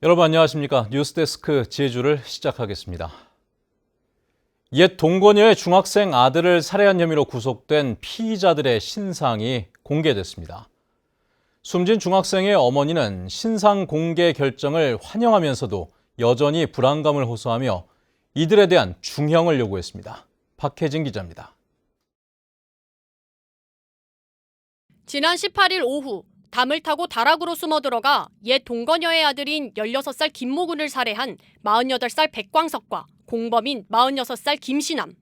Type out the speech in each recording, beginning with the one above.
여러분 안녕하십니까? 뉴스데스크 제주를 시작하겠습니다. 옛 동거녀의 중학생 아들을 살해한 혐의로 구속된 피의자들의 신상이 공개됐습니다. 숨진 중학생의 어머니는 신상 공개 결정을 환영하면서도 여전히 불안감을 호소하며 이들에 대한 중형을 요구했습니다. 박혜진 기자입니다. 지난 18일 오후 담을 타고 다락으로 숨어들어가 옛 동거녀의 아들인 16살 김모군을 살해한 48살 백광석과 공범인 46살 김신암.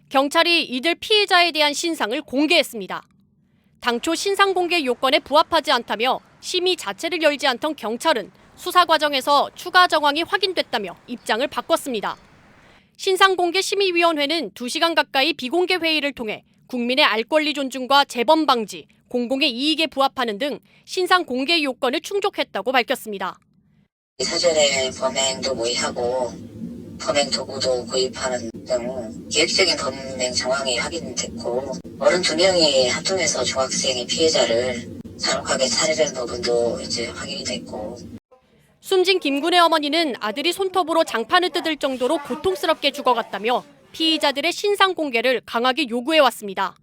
경찰이 이들 피해자에 대한 신상을 공개했습니다. 당초 신상 공개 요건에 부합하지 않다며 심의 자체를 열지 않던 경찰은 수사 과정에서 추가 정황이 확인됐다며 입장을 바꿨습니다. 신상 공개 심의위원회는 2시간 가까이 비공개 회의를 통해 국민의 알 권리 존중과 재범 방지, 공공의 이익에 부합하는 등 신상 공개 요건을 충족했다고 밝혔습니다. 사전에 범행도 모의하고 범행 도구도 구입하는 등 계획적인 범행 정황이 확인됐고 어른 2명이 합동해서 중학생의 피해자를 잔혹하게 살해한 부분도 이제 확인이 됐고 숨진 김군의 어머니는 아들이 손톱으로 장판을 뜯을 정도로 고통스럽게 죽어갔다며 피의자들의 신상 공개를 강하게 요구해왔습니다.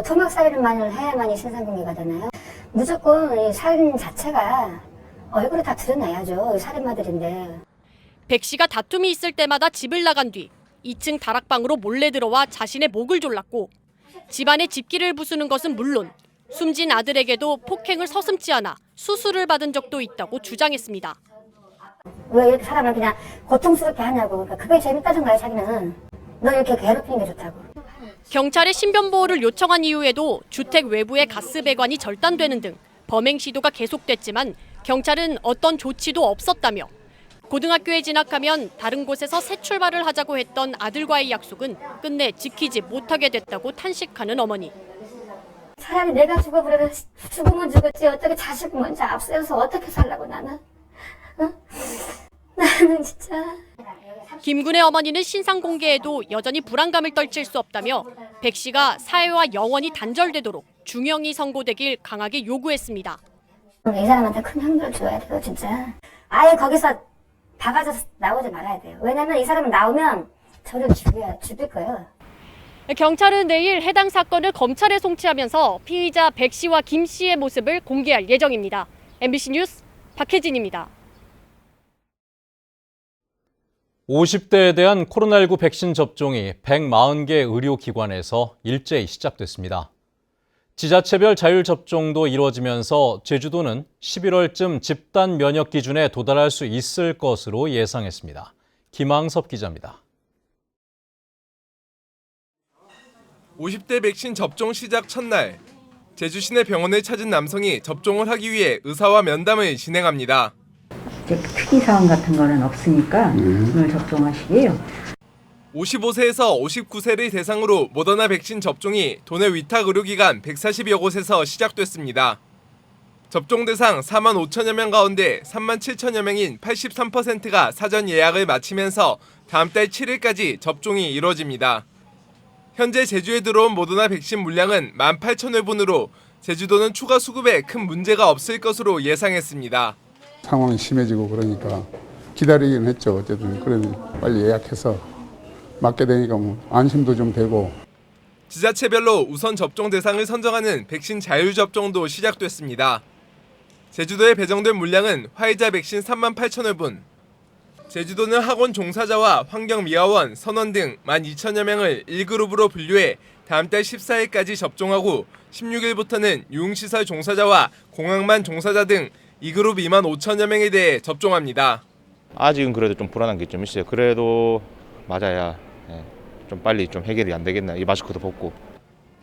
토막 살인만을 해야만이 신상 공개가 되나요? 무조건 이 살인 자체가 얼굴을 다 드러내야죠. 살인마들인데. 백 씨가 다툼이 있을 때마다 집을 나간 뒤 2층 다락방으로 몰래 들어와 자신의 목을 졸랐고 집안에 집기를 부수는 것은 물론 숨진 아들에게도 폭행을 서슴지 않아 수술을 받은 적도 있다고 주장했습니다. 왜 이렇게 사람을 그냥 고통스럽게 하냐고. 그러니까 그게 재밌다던가요, 자기는. 너 이렇게 괴롭히는 게 좋다고. 경찰에 신변 보호를 요청한 이후에도 주택 외부의 가스 배관이 절단되는 등 범행 시도가 계속됐지만 경찰은 어떤 조치도 없었다며 고등학교에 진학하면 다른 곳에서 새 출발을 하자고 했던 아들과의 약속은 끝내 지키지 못하게 됐다고 탄식하는 어머니. 차라리 내가 죽어버려도 죽으면 죽었지 어떻게 자식 먼저 앞세워서 어떻게 살라고 나는. 어? 나는 진짜. 김군의 어머니는 신상 공개에도 여전히 불안감을 떨칠 수 없다며 백 씨가 사회와 영원히 단절되도록 중형이 선고되길 강하게 요구했습니다. 이 사람한테 큰 형벌을 줘야 돼요, 진짜. 아예 거기서 박아서 나오지 말아야 돼요. 왜냐면 이 사람은 나오면 저를 죽일 거예요. 경찰은 내일 해당 사건을 검찰에 송치하면서 피의자 백 씨와 김 씨의 모습을 공개할 예정입니다. MBC 뉴스 박혜진입니다. 50대에 대한 코로나19 백신 접종이 140개 의료기관에서 일제히 시작됐습니다. 지자체별 자율접종도 이루어지면서 제주도는 11월쯤 집단 면역 기준에 도달할 수 있을 것으로 예상했습니다. 김항섭 기자입니다. 50대 백신 접종 시작 첫날, 제주 시내 병원을 찾은 남성이 접종을 하기 위해 의사와 면담을 진행합니다. 특이사항 같은 거는 없으니까 오늘 접종하시게요. 55세에서 59세를 대상으로 모더나 백신 접종이 도내 위탁 의료기관 140여 곳에서 시작됐습니다. 접종 대상 4만 5천여 명 가운데 3만 7천여 명인 83%가 사전 예약을 마치면서 다음 달 7일까지 접종이 이뤄집니다. 현재 제주에 들어온 모더나 백신 물량은 18,000회분으로 제주도는 추가 수급에 큰 문제가 없을 것으로 예상했습니다. 상황이 심해지고 그러니까 기다리긴 했죠. 어쨌든 그래도 빨리 예약해서 맞게 되니까 뭐 안심도 좀 되고. 지자체별로 우선 접종 대상을 선정하는 백신 자율접종도 시작됐습니다. 제주도에 배정된 물량은 화이자 백신 3만 8천회분, 제주도는 학원 종사자와 환경미화원, 선원 등 12,000여 명을 1그룹으로 분류해 다음 달 14일까지 접종하고 16일부터는 유흥시설 종사자와 공항만 종사자 등 2그룹 2만 5천여 명에 대해 접종합니다. 아직은 그래도 좀 불안한 게 좀 있어요. 그래도 맞아야 좀 빨리 좀 해결이 안 되겠나. 이 마스크도 벗고.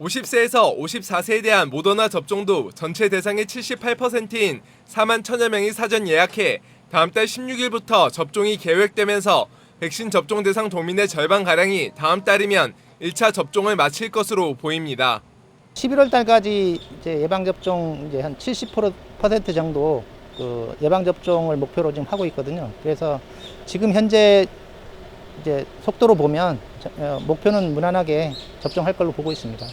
50세에서 54세에 대한 모더나 접종도 전체 대상의 78%인 4만 1천여 명이 사전 예약해 다음 달 16일부터 접종이 계획되면서 백신 접종 대상 도민의 절반가량이 다음 달이면 1차 접종을 마칠 것으로 보입니다. 11월 달까지 이제 예방접종 이제 한 70% 정도 그 예방접종을 목표로 지금 하고 있거든요. 그래서 지금 현재 이제 속도로 보면 목표는 무난하게 접종할 걸로 보고 있습니다.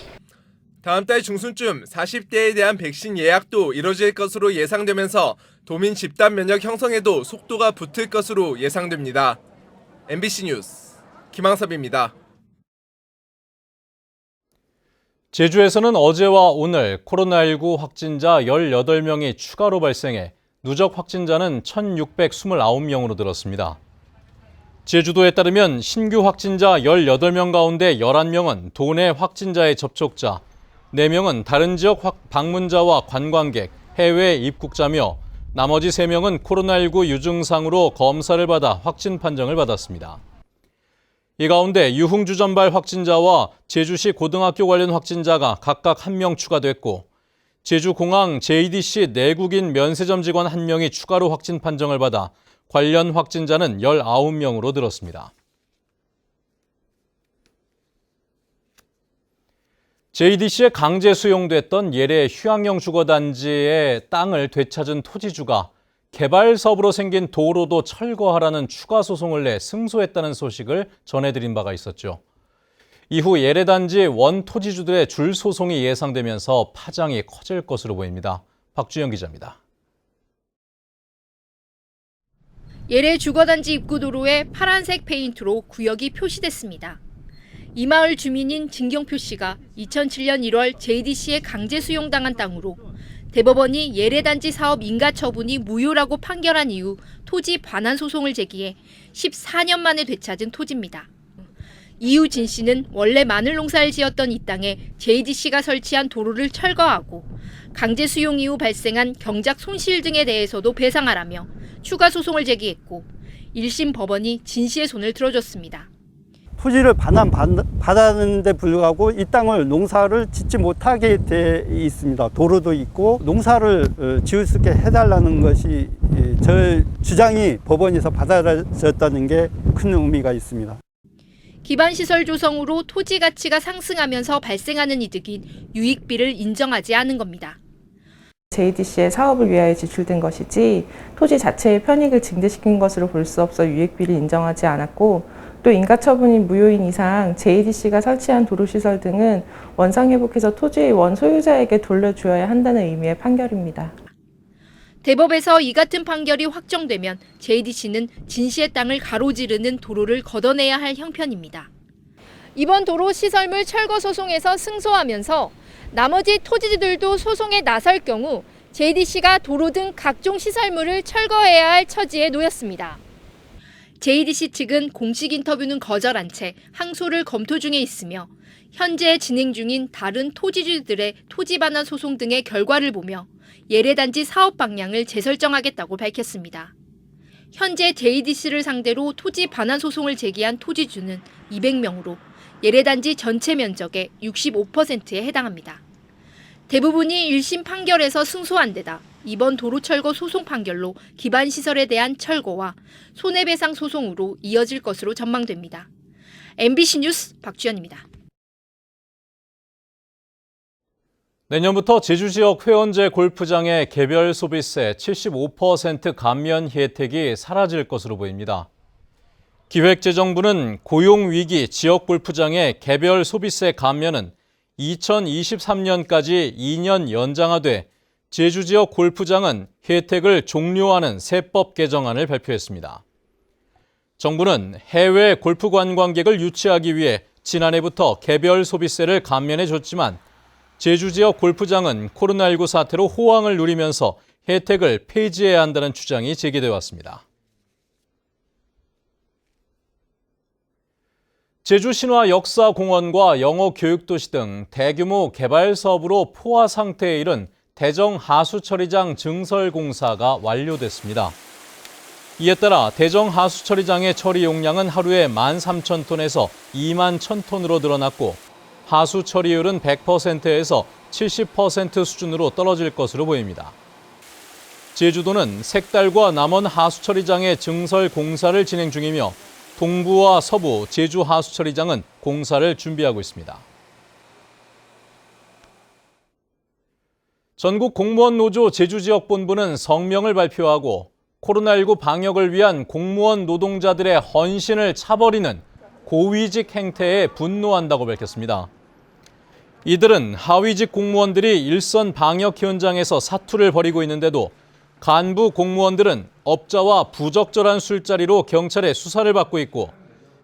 다음 달 중순쯤 40대에 대한 백신 예약도 이뤄질 것으로 예상되면서 도민 집단 면역 형성에도 속도가 붙을 것으로 예상됩니다. MBC 뉴스 김항섭입니다. 제주에서는 어제와 오늘 코로나19 확진자 18명이 추가로 발생해 누적 확진자는 1,629명으로 늘었습니다. 제주도에 따르면 신규 확진자 18명 가운데 11명은 도내 확진자의 접촉자, 4명은 다른 지역 방문자와 관광객, 해외 입국자며 나머지 3명은 코로나19 유증상으로 검사를 받아 확진 판정을 받았습니다. 이 가운데 유흥주 전발 확진자와 제주시 고등학교 관련 확진자가 각각 1명 추가됐고 제주공항 JDC 내국인 면세점 직원 1명이 추가로 확진 판정을 받아 관련 확진자는 19명으로 늘었습니다. JDC에 강제 수용됐던 예래 휴양용 주거단지의 땅을 되찾은 토지주가 개발 사업으로 생긴 도로도 철거하라는 추가 소송을 내 승소했다는 소식을 전해드린 바가 있었죠. 이후 예래단지 원토지주들의 줄 소송이 예상되면서 파장이 커질 것으로 보입니다. 박주영 기자입니다. 예래 주거단지 입구도로에 파란색 페인트로 구역이 표시됐습니다. 이 마을 주민인 진경표 씨가 2007년 1월 JDC에 강제 수용당한 땅으로 대법원이 예래단지 사업 인가 처분이 무효라고 판결한 이후 토지 반환 소송을 제기해 14년 만에 되찾은 토지입니다. 이후 진 씨는 원래 마늘 농사를 지었던 이 땅에 JDC가 설치한 도로를 철거하고 강제 수용 이후 발생한 경작 손실 등에 대해서도 배상하라며 추가 소송을 제기했고 1심 법원이 진 씨의 손을 들어줬습니다. 토지를 반환받았는데 불구하고 이 땅을 농사를 짓지 못하게 돼 있습니다. 도로도 있고 농사를 지을 수 있게 해달라는 것이 저 주장이 법원에서 받아들여졌다는 게 큰 의미가 있습니다. 기반시설 조성으로 토지 가치가 상승하면서 발생하는 이득인 유익비를 인정하지 않은 겁니다. JDC의 사업을 위하여 지출된 것이지 토지 자체의 편익을 증대시킨 것으로 볼 수 없어 유익비를 인정하지 않았고 또 인가처분이 무효인 이상 JDC가 설치한 도로시설 등은 원상회복해서 토지의 원소유자에게 돌려주어야 한다는 의미의 판결입니다. 대법에서 이 같은 판결이 확정되면 JDC는 진 씨의 땅을 가로지르는 도로를 걷어내야 할 형편입니다. 이번 도로 시설물 철거 소송에서 승소하면서 나머지 토지주들도 소송에 나설 경우 JDC가 도로 등 각종 시설물을 철거해야 할 처지에 놓였습니다. JDC 측은 공식 인터뷰는 거절한 채 항소를 검토 중에 있으며 현재 진행 중인 다른 토지주들의 토지 반환 소송 등의 결과를 보며 예래단지 사업 방향을 재설정하겠다고 밝혔습니다. 현재 JDC를 상대로 토지 반환 소송을 제기한 토지주는 200명으로 예래단지 전체 면적의 65%에 해당합니다. 대부분이 1심 판결에서 승소한 데다 이번 도로 철거 소송 판결로 기반시설에 대한 철거와 손해배상 소송으로 이어질 것으로 전망됩니다. MBC 뉴스 박주연입니다. 내년부터 제주 지역 회원제 골프장의 개별 소비세 75% 감면 혜택이 사라질 것으로 보입니다. 기획재정부는 고용위기 지역 골프장의 개별 소비세 감면은 2023년까지 2년 연장하되 제주 지역 골프장은 혜택을 종료하는 세법 개정안을 발표했습니다. 정부는 해외 골프 관광객을 유치하기 위해 지난해부터 개별 소비세를 감면해 줬지만 제주 지역 골프장은 코로나19 사태로 호황을 누리면서 혜택을 폐지해야 한다는 주장이 제기돼 왔습니다. 제주 신화역사공원과 영어교육도시 등 대규모 개발 사업으로 포화 상태에 이른 대정 하수처리장 증설 공사가 완료됐습니다. 이에 따라 대정 하수처리장의 처리 용량은 하루에 13,000톤에서 21,000톤으로 늘어났고 하수 처리율은 100%에서 70% 수준으로 떨어질 것으로 보입니다. 제주도는 색달과 남원 하수처리장의 증설 공사를 진행 중이며 동부와 서부 제주 하수처리장은 공사를 준비하고 있습니다. 전국 공무원 노조 제주지역본부는 성명을 발표하고 코로나19 방역을 위한 공무원 노동자들의 헌신을 차버리는 고위직 행태에 분노한다고 밝혔습니다. 이들은 하위직 공무원들이 일선 방역 현장에서 사투를 벌이고 있는데도 간부 공무원들은 업자와 부적절한 술자리로 경찰의 수사를 받고 있고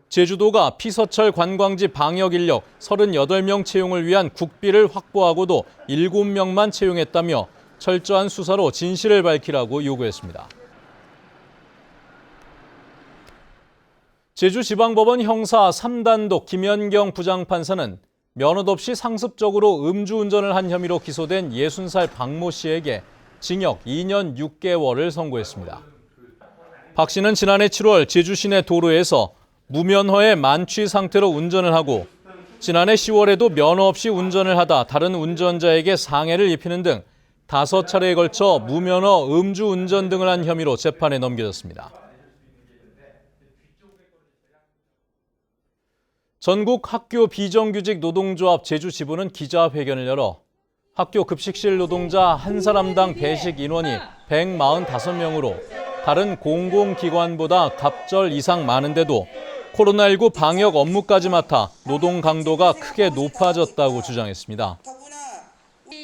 제주도가 피서철 관광지 방역 인력 38명 채용을 위한 국비를 확보하고도 7명만 채용했다며 철저한 수사로 진실을 밝히라고 요구했습니다. 제주지방법원 형사 3단독 김연경 부장판사는 면허도 없이 상습적으로 음주운전을 한 혐의로 기소된 60살 박모 씨에게 징역 2년 6개월을 선고했습니다. 박 씨는 지난해 7월 제주 시내 도로에서 무면허의 만취 상태로 운전을 하고 지난해 10월에도 면허 없이 운전을 하다 다른 운전자에게 상해를 입히는 등 5차례에 걸쳐 무면허 음주운전 등을 한 혐의로 재판에 넘겨졌습니다. 전국 학교 비정규직 노동조합 제주지부는 기자회견을 열어 학교 급식실 노동자 한 사람당 배식 인원이 145명으로 다른 공공기관보다 갑절 이상 많은데도 코로나19 방역 업무까지 맡아 노동 강도가 크게 높아졌다고 주장했습니다.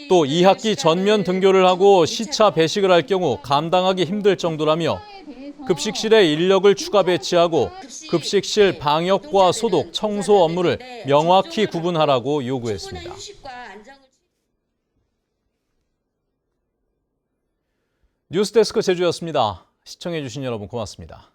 또 2학기 전면 등교를 하고 시차 배식을 할 경우 감당하기 힘들 정도라며 급식실에 인력을 추가 배치하고 급식실 방역과 소독, 청소 업무를 명확히 구분하라고 요구했습니다. 뉴스데스크 제주였습니다. 시청해주신 여러분 고맙습니다.